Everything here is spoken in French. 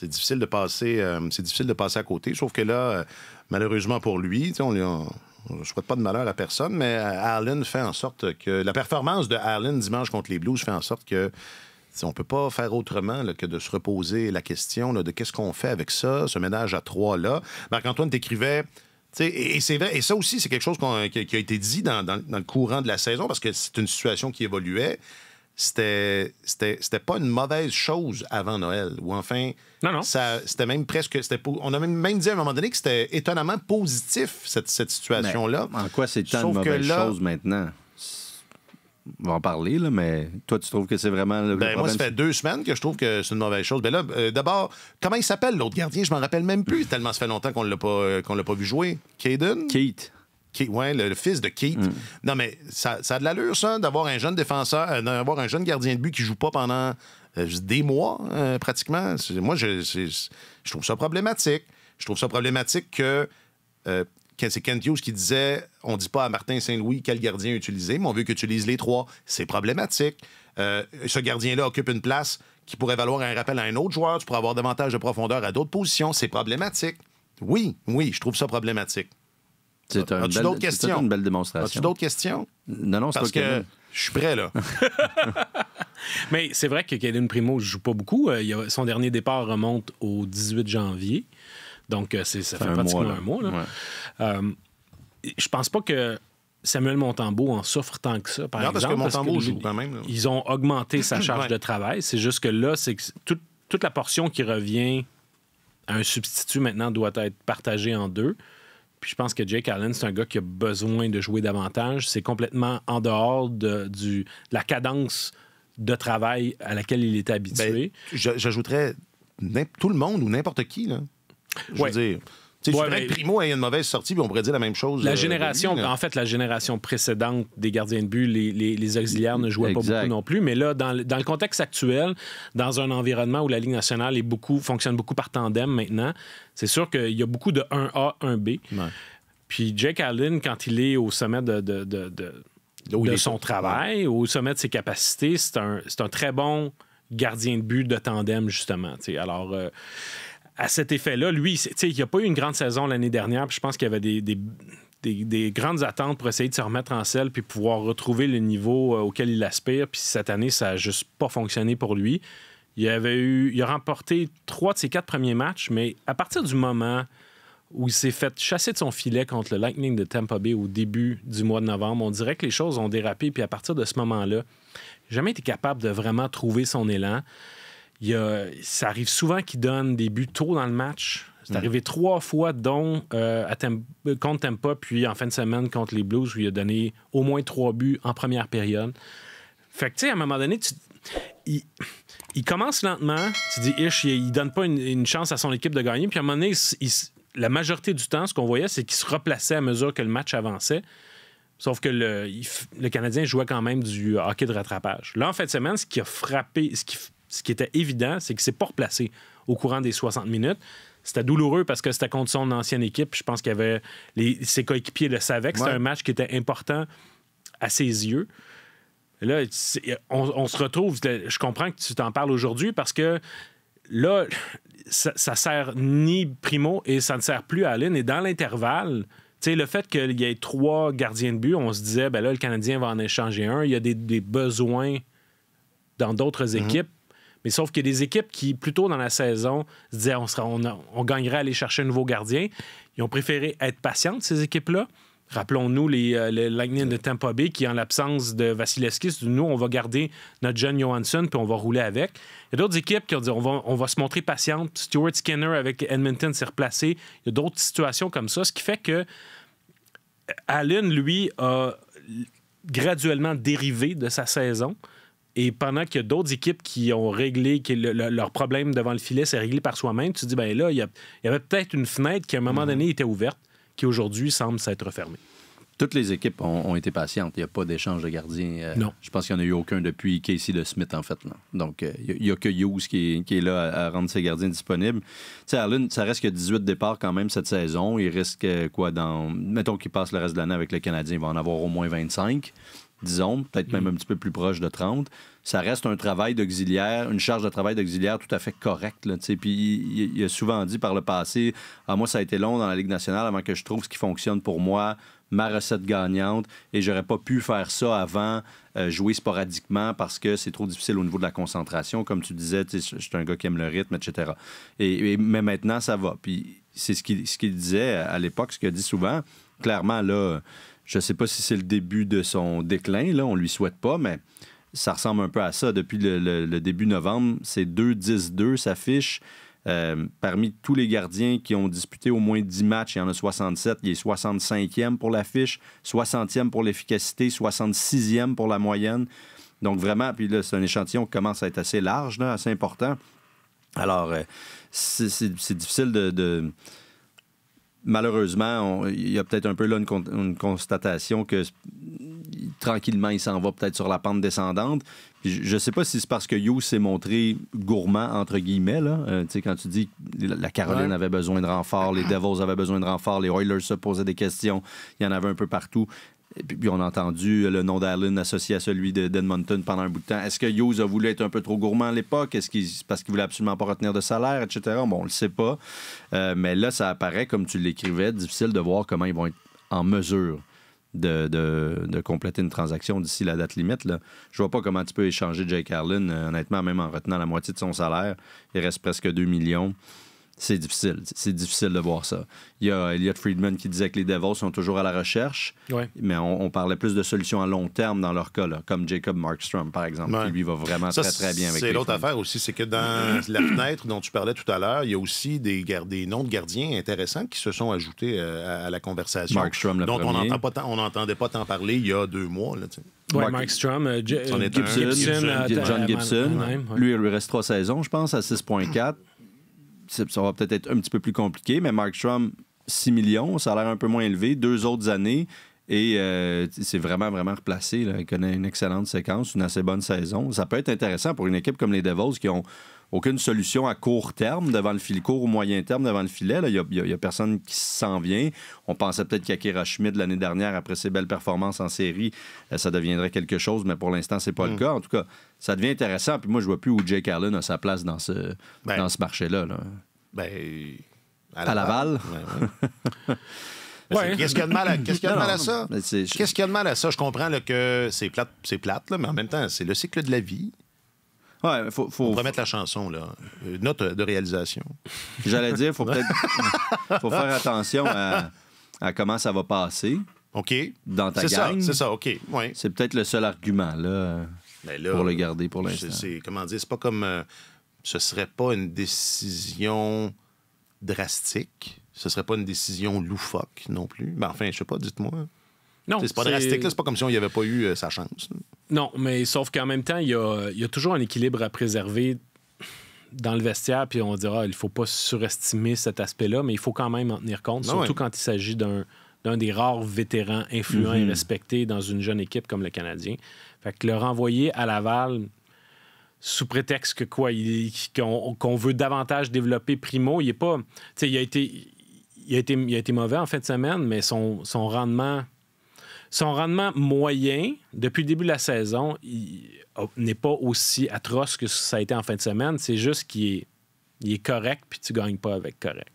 c'est difficile de passer à côté. Sauf que là, malheureusement pour lui, je ne souhaite pas de malheur à personne, mais Allen fait en sorte que... La performance de Allen dimanche contre les Blues fait en sorte que on ne peut pas faire autrement là, que de se reposer la question là, de qu'est-ce qu'on fait avec ça, ce ménage à trois-là. Marc-Antoine t'écrivait... Et c'est vrai, et ça aussi, c'est quelque chose qui a été dit dans le courant de la saison, parce que c'est une situation qui évoluait. C'était pas une mauvaise chose avant Noël. Ou enfin, non. C'était même presque... on a même dit à un moment donné que c'était étonnamment positif, cette situation-là. Mais en quoi c'est tant de mauvaises choses maintenant? On va en parler, là, mais toi, tu trouves que c'est vraiment... Moi, ça fait 2 semaines que je trouve que c'est une mauvaise chose. Ben là, d'abord, comment il s'appelle, l'autre gardien? Je m'en rappelle même plus, tellement ça fait longtemps qu'on l'a pas vu jouer. Caden? Keith. Oui, le fils de Keith. Non, mais ça a de l'allure, ça, d'avoir un jeune défenseur, d'avoir un jeune gardien de but qui joue pas pendant des mois, pratiquement. Moi, je trouve ça problématique. Je trouve ça problématique que... c'est Kent Hughes qui disait on dit pas à Martin Saint-Louis quel gardien utiliser, mais on veut qu'il utilise les 3. C'est problématique. Ce gardien-là occupe une place qui pourrait valoir un rappel à un autre joueur. Tu pourrais avoir davantage de profondeur à d'autres positions. C'est problématique. Oui, je trouve ça problématique. As-tu d'autres questions? C'est une belle démonstration. As-tu d'autres questions? Non, c'est parce que je suis prêt, là. Mais c'est vrai que Caden Primo ne joue pas beaucoup. Son dernier départ remonte au 18 janvier. Donc, ça fait pratiquement un mois. Là. Ouais. Je pense pas que Samuel Montembeault en souffre tant que ça, par exemple. Parce que Montembeault joue quand même. Là. Ils ont augmenté sa charge de travail. C'est juste que là, c'est que toute la portion qui revient à un substitut maintenant doit être partagée en 2. Puis je pense que Jake Allen, c'est un gars qui a besoin de jouer davantage. C'est complètement en dehors de la cadence de travail à laquelle il était habitué. J'ajouterais tout le monde ou n'importe qui, là. Je veux dire... Tu dirais que Primo ait une mauvaise sortie, puis on pourrait dire la même chose. La génération précédente des gardiens de but, les auxiliaires ne jouaient pas beaucoup non plus. Mais là, dans le contexte actuel, dans un environnement où la Ligue nationale fonctionne beaucoup par tandem maintenant, c'est sûr qu'il y a beaucoup de 1A, 1B. Ouais. Puis Jake Allen, quand il est au sommet de son travail, au sommet de ses capacités, c'est un très bon gardien de but de tandem, justement. T'sais. Alors... à cet effet-là, lui, il n'a pas eu une grande saison l'année dernière, puis je pense qu'il y avait des grandes attentes pour essayer de se remettre en selle puis pouvoir retrouver le niveau auquel il aspire. Puis cette année, ça n'a juste pas fonctionné pour lui. Il a remporté 3 de ses 4 premiers matchs, mais à partir du moment où il s'est fait chasser de son filet contre le Lightning de Tampa Bay au début du mois de novembre, on dirait que les choses ont dérapé. Puis à partir de ce moment-là, il n'a jamais été capable de vraiment trouver son élan. Ça arrive souvent qu'il donne des buts tôt dans le match. C'est arrivé 3 fois, dont contre Tampa, puis en fin de semaine contre les Blues, où il a donné au moins 3 buts en première période. Fait que, tu sais, à un moment donné, il commence lentement. Tu dis, il donne pas une chance à son équipe de gagner. Puis à un moment donné, la majorité du temps, ce qu'on voyait, c'est qu'il se replaçait à mesure que le match avançait. Sauf que le Canadien jouait quand même du hockey de rattrapage. Là, en fin de semaine, ce qui a frappé... Ce qui était évident, c'est qu'il ne s'est pas replacé au courant des 60 minutes. C'était douloureux parce que c'était contre son ancienne équipe. Je pense qu'il y avait ses coéquipiers le savaient que c'était un match qui était important à ses yeux. Et là, on se retrouve... Je comprends que tu t'en parles aujourd'hui parce que là, ça sert ni Primo et ça ne sert plus à Allen. Et dans l'intervalle... T'sais, le fait qu'il y ait 3 gardiens de but, on se disait, ben là, le Canadien va en échanger un. Il y a des besoins dans d'autres équipes. Mais sauf qu'il y a des équipes qui, plus tôt dans la saison, se disaient on gagnerait à aller chercher un nouveau gardien. Ils ont préféré être patientes, ces équipes-là. Rappelons-nous les Lightning de Tampa Bay qui, en l'absence de Vasilevskiy, se disent nous, on va garder notre jeune Johansson puis on va rouler avec. Il y a d'autres équipes qui ont dit on va se montrer patiente. Stuart Skinner avec Edmonton s'est replacé. Il y a d'autres situations comme ça, ce qui fait que Allen, lui, a graduellement dérivé de sa saison. Et pendant qu'il y a d'autres équipes qui ont réglé, leur problème devant le filet s'est réglé par soi-même, tu te dis, ben là, il y avait peut-être une fenêtre qui, à un moment donné, était ouverte, qui aujourd'hui semble s'être refermée. Toutes les équipes ont été patientes. Il n'y a pas d'échange de gardiens. Non. Je pense qu'il n'y en a eu aucun depuis Casey DeSmith, en fait. Là. Donc, il n'y a que Hughes qui est là à rendre ses gardiens disponibles. Tu sais, Allen, ça reste que 18 départs quand même cette saison. Il risque mettons qu'il passe le reste de l'année avec le Canadien, il va en avoir au moins 25. disons, peut-être même un petit peu plus proche de 30. Ça reste un travail d'auxiliaire, une charge de travail d'auxiliaire tout à fait correcte. Puis il a souvent dit par le passé, moi, ça a été long dans la Ligue nationale avant que je trouve ce qui fonctionne pour moi, ma recette gagnante, et j'aurais pas pu faire ça avant, jouer sporadiquement parce que c'est trop difficile au niveau de la concentration. Comme tu disais, je suis un gars qui aime le rythme, etc. Mais maintenant, ça va. Puis c'est ce qu'il disait à l'époque, ce qu'il a dit souvent. Clairement, là, je sais pas si c'est le début de son déclin, là, on lui souhaite pas, mais ça ressemble un peu à ça. Depuis le début novembre, c'est 2-10-2 s'affiche. Parmi tous les gardiens qui ont disputé au moins 10 matchs, il y en a 67. Il est 65e pour la fiche, 60e pour l'efficacité, 66e pour la moyenne. Donc vraiment, puis là, c'est un échantillon qui commence à être assez large, là, assez important. Alors, c'est difficile de... Malheureusement, il y a peut-être un peu là une constatation que tranquillement, il s'en va peut-être sur la pente descendante. Je ne sais pas si c'est parce que Hughes s'est montré gourmand, entre guillemets. Là. Tu sais, quand tu dis que la Caroline avait besoin de renfort, les Devils avaient besoin de renfort, les Oilers se posaient des questions, il y en avait un peu partout. Et puis on a entendu le nom d'Allen associé à celui d'Edmonton pendant un bout de temps. Est-ce que Hughes a voulu être un peu trop gourmand à l'époque? Est-ce parce qu'il voulait absolument pas retenir de salaire, etc.? Bon, on le sait pas. Mais là, ça apparaît, comme tu l'écrivais, difficile de voir comment ils vont être en mesure de compléter une transaction d'ici la date limite. Là. Je vois pas comment tu peux échanger Jake Allen, honnêtement, même en retenant la moitié de son salaire. Il reste presque 2 millions. C'est difficile. C'est difficile de voir ça. Il y a Elliot Friedman qui disait que les Devils sont toujours à la recherche, mais on parlait plus de solutions à long terme dans leur cas, là, comme Jacob Markstrom, par exemple, qui lui va vraiment très, très bien avec c'est l'autre affaire aussi, c'est que dans la fenêtre dont tu parlais tout à l'heure, il y a aussi des noms de gardiens intéressants qui se sont ajoutés à la conversation. Markstrom, le dont premier. on n'entendait pas tant parler il y a 2 mois. Là, Markstrom, John Gibson. Lui, il lui reste 3 saisons, je pense, à 6,4. Ça va peut-être être un petit peu plus compliqué, mais Markstrom, 6 millions, ça a l'air un peu moins élevé. 2 autres années, et c'est vraiment, vraiment replacé. Là. Il connaît une excellente séquence, une assez bonne saison. Ça peut être intéressant pour une équipe comme les Devils qui n'ont aucune solution à court terme, devant le filet, court ou moyen terme devant le filet. Il n'y a personne qui s'en vient. On pensait peut-être qu'Akira Schmid, l'année dernière, après ses belles performances en série, ça deviendrait quelque chose, mais pour l'instant, c'est pas le cas. En tout cas, ça devient intéressant. Puis moi, je vois plus où Jake Allen a sa place dans ce marché-là. Là. À Laval. Qu'est-ce qu'il y a de mal à ça? Qu'est-ce qu'il y a de mal à ça? Je comprends là, que c'est plate là, mais en même temps, c'est le cycle de la vie. Ouais, on pourrait mettre la chanson, là. Note de réalisation. J'allais dire, faut faire attention à comment ça va passer. OK. Dans ta gang. C'est ça, OK. Ouais. C'est peut-être le seul argument, là pour le garder pour l'instant. Comment dire, c'est pas comme... ce serait pas une décision drastique. Ce serait pas une décision loufoque non plus. Ben, enfin, je sais pas, dites-moi. Non, c'est pas drastique, là. C'est pas comme si on n'y avait pas eu sa chance. Là. Non, mais sauf qu'en même temps, il y a toujours un équilibre à préserver dans le vestiaire, puis on dira il faut pas surestimer cet aspect-là, mais il faut quand même en tenir compte, surtout quand il s'agit d'un des rares vétérans influents et respectés dans une jeune équipe comme le Canadien. Fait que le renvoyer à Laval sous prétexte que qu'on veut davantage développer Primo, il est pas... Tu sais, il a été mauvais en fin de semaine, mais son rendement moyen, depuis le début de la saison, n'est pas aussi atroce que ça a été en fin de semaine. C'est juste qu'il est correct, puis tu gagnes pas avec correct.